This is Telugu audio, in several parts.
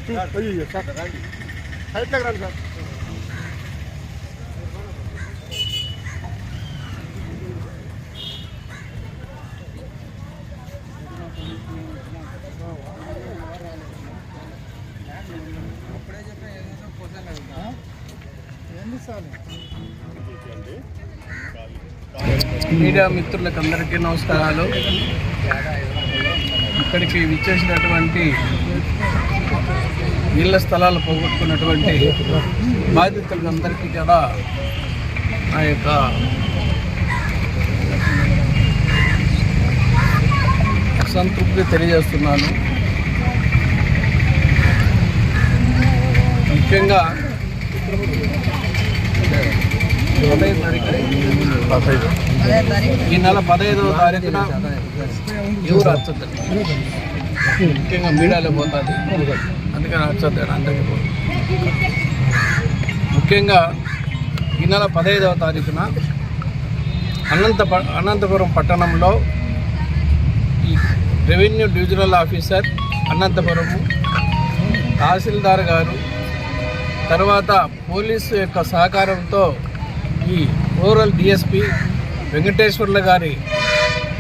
సైట్లోకి రండి సార్. మీడియా మిత్రులకు అందరికీ నమస్కారాలు. ఇక్కడికి విచ్చేసినటువంటి ఇళ్ల స్థలాలు పోగొట్టుకున్నటువంటి బాధితులందరికీ కూడా ఆ యొక్క సంతృప్తి తెలియజేస్తున్నాను. ముఖ్యంగా ఈ నెల 15వ తారీఖున ఎవరు వచ్చొద్దు, ముఖ్యంగా మీడియాలో పోతుంది, అందుకని వచ్చొద్దు అందరికీ పోతుంది. ముఖ్యంగా ఈ నెల 15వ తారీఖున అనంతపురం పట్టణంలో ఈ రెవెన్యూ డివిజనల్ ఆఫీసర్ అనంతపురము, తహసీల్దార్ గారు, తర్వాత పోలీసు యొక్క సహకారంతో ఈ రూరల్ డిఎస్పి వెంకటేశ్వర్ల గారి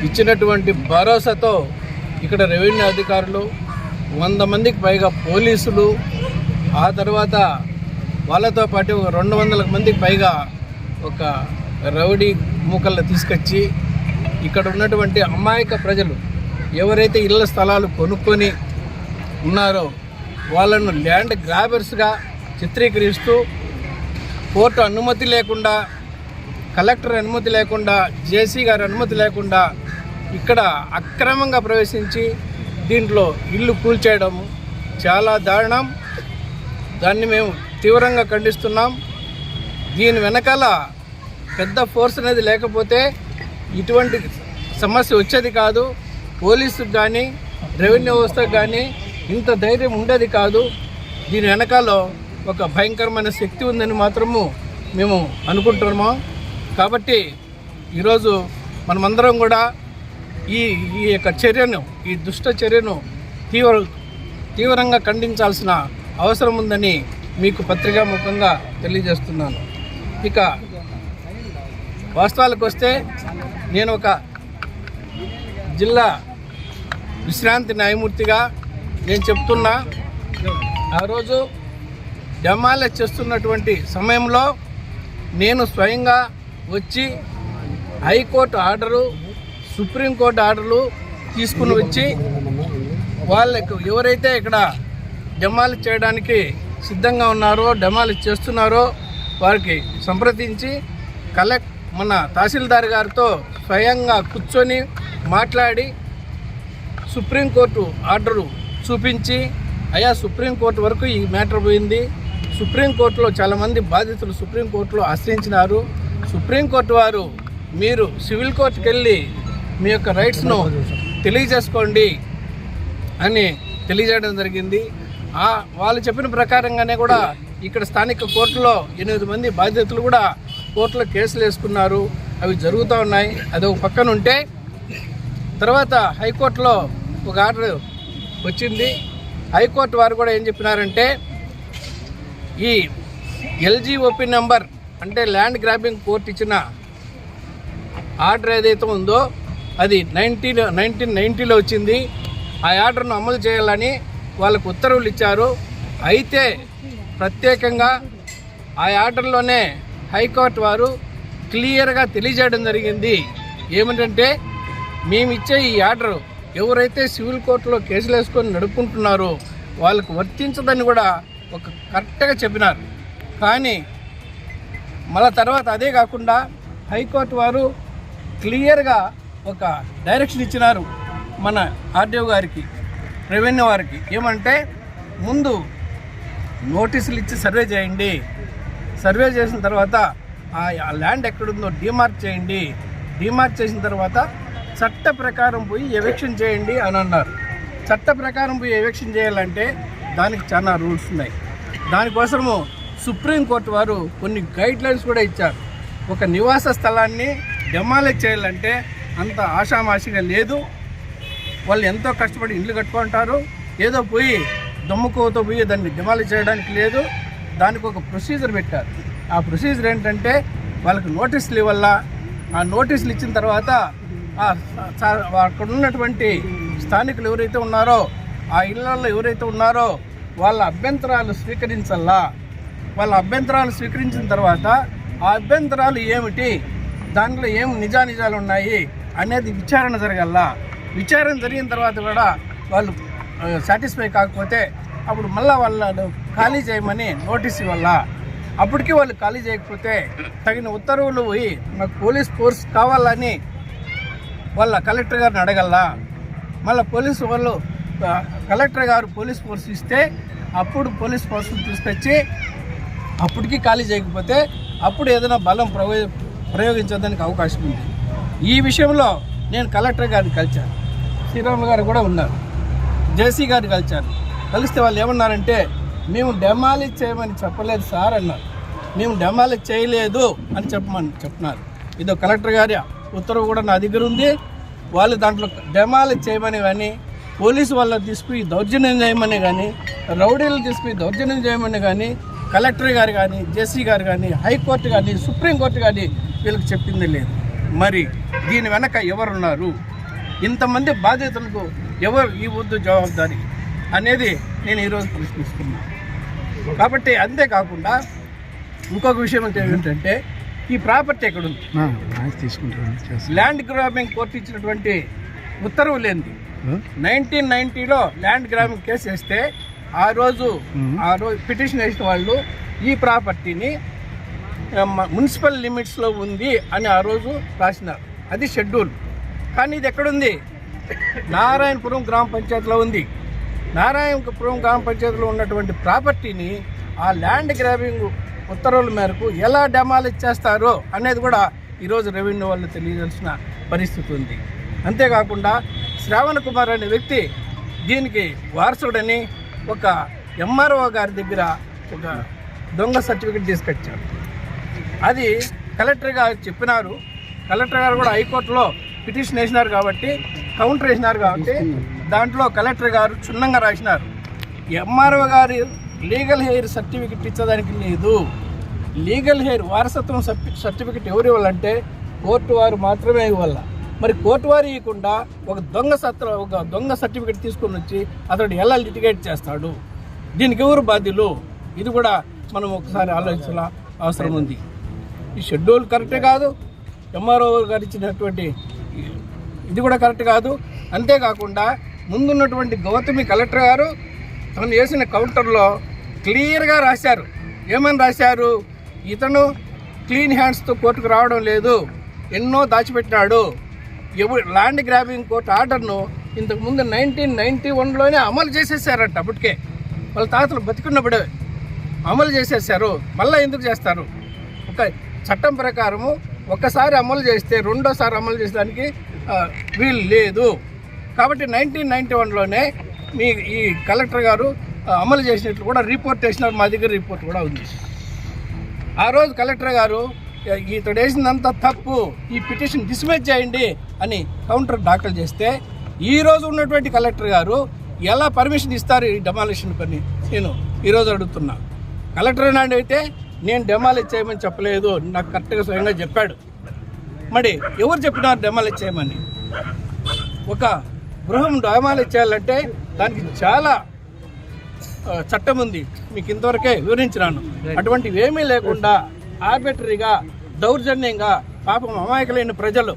ఇచ్చినటువంటి భరోసాతో ఇక్కడ రెవెన్యూ అధికారులు 100 మందికి పైగా పోలీసులు, ఆ తర్వాత వాళ్ళతో పాటు 200 మందికి పైగా ఒక రౌడీ మూకలను తీసుకొచ్చి ఇక్కడ ఉన్నటువంటి అమాయక ప్రజలు ఎవరైతే ఇళ్ల స్థలాలు కొనుక్కొని ఉన్నారో వాళ్ళను ల్యాండ్ గ్రాబర్స్గా చిత్రీకరిస్తూ కోర్టు అనుమతి లేకుండా, కలెక్టర్ అనుమతి లేకుండా, జేసీ గారి అనుమతి లేకుండా ఇక్కడ అక్రమంగా ప్రవేశించి దీంట్లో ఇల్లు కూల్చేయడం చాలా దారుణం. దాన్ని మేము తీవ్రంగా ఖండిస్తున్నాం. దీని వెనకాల పెద్ద ఫోర్స్ అనేది లేకపోతే ఇటువంటి సమస్య వచ్చేది కాదు. పోలీసుకు కానీ రెవెన్యూ వ్యవస్థకు కానీ ఇంత ధైర్యం ఉండేది కాదు. దీని వెనకాల ఒక భయంకరమైన శక్తి ఉందని మాత్రము మేము అనుకుంటున్నాము. కాబట్టి ఈరోజు మనమందరం కూడా ఈ యొక్క చర్యను, ఈ దుష్ట చర్యను తీవ్రంగా ఖండించాల్సిన అవసరం ఉందని మీకు పత్రికాముఖంగా తెలియజేస్తున్నాను. ఇక వాస్తవాలకు వస్తే నేను ఒక జిల్లా విశ్రాంతి న్యాయమూర్తిగా నేను చెప్తున్నా, ఆ రోజు డెమాలిష్ చేస్తున్నటువంటి సమయంలో నేను స్వయంగా వచ్చి హైకోర్టు ఆర్డరు, సుప్రీంకోర్టు ఆర్డర్లు తీసుకుని వచ్చి వాళ్ళకు ఎవరైతే ఇక్కడ డెమాలిష్ చేయడానికి సిద్ధంగా ఉన్నారో, డెమాలిష్ చేస్తున్నారో వారికి సంప్రదించి మన తహసీల్దార్ గారితో స్వయంగా కూర్చొని మాట్లాడి సుప్రీంకోర్టు ఆర్డరు చూపించి, అయ్యా సుప్రీంకోర్టు వరకు ఈ మ్యాటర్ పోయింది, సుప్రీంకోర్టులో చాలామంది బాధితులు సుప్రీంకోర్టులో ఆశ్రయించినారు, సుప్రీంకోర్టు వారు మీరు సివిల్ కోర్టుకు వెళ్ళి మీ యొక్క రైట్స్ను తెలియజేసుకోండి అని తెలియజేయడం జరిగింది. వాళ్ళు చెప్పిన ప్రకారంగానే కూడా ఇక్కడ స్థానిక కోర్టులో 8 మంది బాధితులు కూడా కోర్టులో కేసులు వేసుకున్నారు. అవి జరుగుతూ ఉన్నాయి. అది ఒక పక్కన ఉంటే తర్వాత హైకోర్టులో ఒక ఆర్డర్ వచ్చింది. హైకోర్టు వారు కూడా ఏం చెప్పినారంటే ఈ LGOP నెంబర్ అంటే ల్యాండ్ గ్రాబింగ్ కోర్టు ఇచ్చిన ఆర్డర్ ఏదైతే ఉందో అది 1990లో వచ్చింది. ఆ ఆర్డర్ను అమలు చేయాలని వాళ్ళకు ఉత్తర్వులు ఇచ్చారు. అయితే ప్రత్యేకంగా ఆ ఆర్డర్లోనే హైకోర్టు వారు క్లియర్గా తెలియజేయడం జరిగింది. ఏమిటంటే మేమిచ్చే ఈ ఆర్డర్ ఎవరైతే సివిల్ కోర్టులో కేసులు వేసుకొని నడుపుకుంటున్నారో వాళ్ళకు వర్తించదని కూడా ఒక కరెక్ట్గా చెప్పినారు. కానీ మళ్ళా తర్వాత అదే కాకుండా హైకోర్టు వారు క్లియర్గా ఒక డైరెక్షన్ ఇచ్చినారు మన ఆర్డీఓ గారికి, రెవెన్యూ వారికి. ఏమంటే ముందు నోటీసులు ఇచ్చి సర్వే చేయండి, సర్వే చేసిన తర్వాత ఆ ల్యాండ్ ఎక్కడుందో డిమార్క్ చేయండి, డిమార్క్ చేసిన తర్వాత చట్ట ప్రకారం పోయి ఎవిక్షన్ చేయండి అని అన్నారు. చట్ట ప్రకారం పోయి ఎవిక్షన్ చేయాలంటే దానికి చాలా రూల్స్ ఉన్నాయి. దానికోసము సుప్రీంకోర్టు వారు కొన్ని గైడ్లైన్స్ కూడా ఇచ్చారు. ఒక నివాస స్థలాన్ని డెమాలిష్ చేయాలంటే అంత ఆషామాషిగా లేదు. వాళ్ళు ఎంతో కష్టపడి ఇల్లు కట్టుకుంటారు. ఏదో పోయి దుమ్మకోతో పోయి దాన్ని డిమాలిష్ చేయడానికి లేదు. దానికి ఒక ప్రొసీజర్ పెట్టారు. ఆ ప్రొసీజర్ ఏంటంటే వాళ్ళకి నోటీసులు ఇవ్వాల. ఆ నోటీసులు ఇచ్చిన తర్వాత అక్కడ ఉన్నటువంటి స్థానికులు ఎవరైతే ఉన్నారో, ఆ ఇళ్లలో ఎవరైతే ఉన్నారో వాళ్ళ అభ్యంతరాలు స్వీకరించాలా. వాళ్ళ అభ్యంతరాలు స్వీకరించిన తర్వాత ఆ అభ్యంతరాలు ఏమిటి, దాంట్లో ఏం నిజానిజాలు ఉన్నాయి అనేది విచారణ జరగాల. విచారణ జరిగిన తర్వాత కూడా వాళ్ళు సాటిస్ఫై కాకపోతే అప్పుడు మళ్ళీ వాళ్ళను ఖాళీ చేయమని నోటీస్ ఇవ్వాల. అప్పటికి వాళ్ళు ఖాళీ చేయకపోతే తగిన ఉత్తర్వులు పోయి మాకు పోలీస్ ఫోర్స్ కావాలని వాళ్ళ కలెక్టర్ గారిని అడగల. మళ్ళీ పోలీసు వాళ్ళు కలెక్టర్ గారు పోలీస్ ఫోర్స్ ఇస్తే అప్పుడు పోలీస్ ఫోర్స్ని తీసుకొచ్చి అప్పటికి ఖాళీ చేయకపోతే అప్పుడు ఏదైనా బలం ప్రయోగించడానికి అవకాశం ఉంది. ఈ విషయంలో నేను కలెక్టర్ గారిని కలిశాను. శ్రీరాములు గారు కూడా ఉన్నారు. జేసీ గారిని కలిశాను. కలిస్తే వాళ్ళు ఏమన్నారంటే మేము డెమాలిష్ చేయమని చెప్పలేదు సార్ అన్నారు. మేము డెమాలిష్ చేయలేదు అని చెప్తున్నారు. ఇదో కలెక్టర్ గారి ఉత్తర్వు కూడా నా దగ్గర ఉంది. వాళ్ళు దాంట్లో డెమాలిష్ చేయమని కానీ, పోలీసు వాళ్ళని తీసుకుని దౌర్జన్యం చేయమని కానీ, రౌడీలు తీసుకుని దౌర్జన్యం చేయమని కానీ కలెక్టర్ గారు కానీ, జేసీ గారు కానీ, హైకోర్టు కానీ, సుప్రీంకోర్టు కానీ వీళ్ళకి చెప్పింది లేదు. మరి దీని వెనక ఎవరున్నారు? ఇంతమంది బాధితులకు ఎవరు ఈ వద్దు జవాబుదారీ అనేది నేను ఈరోజు ప్రశ్నిస్తున్నాను. కాబట్టి అంతేకాకుండా ఇంకొక విషయం ఏంటంటే ఈ ప్రాపర్టీ ఎక్కడుంది? ల్యాండ్ గ్రాబింగ్ కోర్టు ఇచ్చినటువంటి ఉత్తర్వు లేనిది 1990లో ల్యాండ్ గ్రాబింగ్ కేసు వేస్తే ఆ రోజు పిటిషన్ వేసిన వాళ్ళు ఈ ప్రాపర్టీని మున్సిపల్ లిమిట్స్లో ఉంది అని ఆ రోజు రాసినారు. అది షెడ్యూల్. కానీ ఇది ఎక్కడుంది? నారాయణపురం గ్రామ పంచాయతీలో ఉంది. నారాయణపురం గ్రామ పంచాయతీలో ఉన్నటువంటి ప్రాపర్టీని ఆ ల్యాండ్ గ్రాబింగ్ ఉత్తర్వుల మేరకు ఎలా డెమాలిష్ చేస్తారో అనేది కూడా ఈరోజు రెవెన్యూ వాళ్ళు తెలియజేయాల్సిన పరిస్థితి ఉంది. అంతేకాకుండా శ్రావణ్ కుమార్ అనే వ్యక్తి దీనికి వారసుడని ఒక ఎంఆర్ఓ గారి దగ్గర ఒక దొంగ సర్టిఫికెట్ తీసుకొచ్చారు. అది కలెక్టర్ గారు చెప్పినారు. కలెక్టర్ గారు కూడా హైకోర్టులో పిటిషన్ వేసినారు కాబట్టి, కౌంటర్ వేసినారు కాబట్టి దాంట్లో కలెక్టర్ గారు క్షుణ్ణంగా రాసినారు. ఎంఆర్ఓ గారు లీగల్ హెయిర్ సర్టిఫికెట్ ఇచ్చడానికి లేదు. లీగల్ హెయిర్ వారసత్వం సర్టిఫికెట్ ఎవరు ఇవ్వాలంటే కోర్టు వారు మాత్రమే ఇవ్వాలి. మరి కోర్టు వారు ఇవ్వకుండా ఒక దొంగ సర్టిఫికెట్ తీసుకొని వచ్చి అతడు ఎలా లిటిగేట్ చేస్తాడు? దీనికి ఎవరు బాధ్యులు? ఇది కూడా మనం ఒకసారి ఆలోచించాల అవసరం ఉంది. ఈ షెడ్యూల్ కరెక్టే కాదు. ఎంఆర్ఓ గారు ఇచ్చినటువంటి ఇది కూడా కరెక్ట్ కాదు. అంతేకాకుండా ముందున్నటువంటి గౌతమి కలెక్టర్ గారు తను వేసిన కౌంటర్లో క్లియర్గా రాశారు. ఏమని రాశారు? ఇతను క్లీన్ హ్యాండ్స్తో కోర్టుకు రావడం లేదు, ఎన్నో దాచిపెట్టినాడు. ల్యాండ్ గ్రాబింగ్ కోర్టు ఆర్డర్ను ఇంతకుముందు 1991లోనే అమలు చేసేసారంట. అప్పటికే వాళ్ళ తాతలు బతికున్నప్పుడే అమలు చేసేసారు. మళ్ళీ ఎందుకు చేస్తారు? ఒక చట్టం ప్రకారము ఒక్కసారి అమలు చేస్తే రెండోసారి అమలు చేసేదానికి వీలు లేదు. కాబట్టి 1991లోనే ఈ కలెక్టర్ గారు అమలు చేసినట్లు కూడా రిపోర్ట్ చేసినారు. మా దగ్గర రిపోర్ట్ కూడా ఉంది. ఆ రోజు కలెక్టర్ గారు ఇతడు వేసిందంతా తప్పు, ఈ పిటిషన్ డిస్మిస్ చేయండి అని కౌంటర్ దాఖలు చేస్తే ఈ రోజు ఉన్నటువంటి కలెక్టర్ గారు ఎలా పర్మిషన్ ఇస్తారు ఈ డెమాలిషన్ పని? నేను ఈరోజు అడుగుతున్నా. కలెక్టర్ నాడు అయితే నేను డెమాలిష్ చేయమని చెప్పలేదు, నాకు కరెక్ట్గా స్వయంగా చెప్పాడు. మరి ఎవరు చెప్పినారు డెమాలిష్ చేయమని? ఒక గృహం డెమాలిష్ చేయాలంటే దానికి చాలా చట్టం ఉంది. మీకు ఇంతవరకే వివరించినాను. అటువంటివి ఏమీ లేకుండా ఆర్బిటరీగా దౌర్జన్యంగా పాపం అమాయకులైన ప్రజలు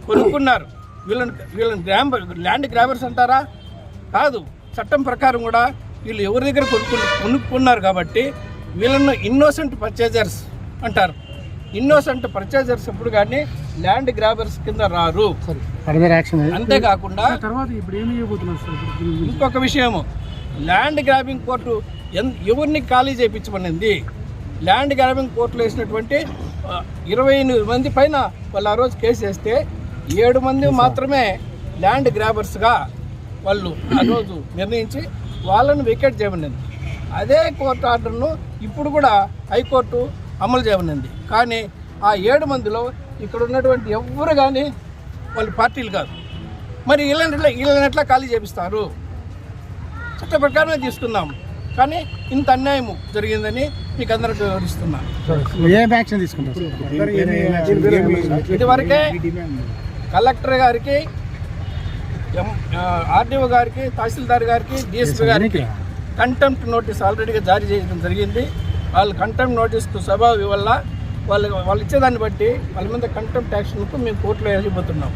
కొనుక్కున్నారు. వీళ్ళని ల్యాండ్ గ్రాబర్స్ అంటారా? కాదు. చట్టం ప్రకారం కూడా వీళ్ళు ఎవరి దగ్గర కొనుక్కున్నారు కాబట్టి వీళ్ళను ఇన్నోసెంట్ పర్చేజర్స్ అంటారు. ఇన్నోసెంట్ పర్చేజర్స్ ఎప్పుడు కానీ ల్యాండ్ గ్రాబర్స్ కింద రారు. అంతేకాకుండా ఇంకొక విషయము, ల్యాండ్ గ్రాబింగ్ కోర్టు ఎవరిని ఖాళీ చేయించమనింది? ల్యాండ్ గ్రాబింగ్ కోర్టులో వేసినటువంటి 28 మంది పైన వాళ్ళు ఆ రోజు కేసు వేస్తే 7 మంది మాత్రమే ల్యాండ్ గ్రాబర్స్గా వాళ్ళు ఆ రోజు నిర్ణయించి వాళ్ళను వెకేట్ చేయమనింది. అదే కోర్టు ఆర్డర్ను ఇప్పుడు కూడా హైకోర్టు అమలు చేయమనింది. కానీ ఆ 7 మందిలో ఇక్కడ ఉన్నటువంటి ఎవ్వరు కానీ వాళ్ళు పార్టీలు కాదు. మరి వీళ్ళని ఎట్లా ఖాళీ చేపిస్తారు? చట్ట ప్రకారమే తీసుకుందాం. కానీ ఇంత అన్యాయం జరిగిందని మీకు అందరికీ వివరిస్తున్నా. ఏం యాక్షన్ తీసుకుంటారు? ఇదివరకే కలెక్టర్ గారికి, ఆర్డీఓ గారికి, తహసీల్దార్ గారికి, డిఎస్పీ గారికి కంటెంప్ట్ నోటీస్ ఆల్రెడీగా జారీ చేయడం జరిగింది. వాళ్ళు కంటెంప్ట్ నోటీస్కు స్వభావం వల్ల వాళ్ళు ఇచ్చేదాన్ని బట్టి వాళ్ళ మీద కంటెంప్ట్ యాక్షన్కు మేము కోర్టులో వెళ్ళిపోతున్నాం.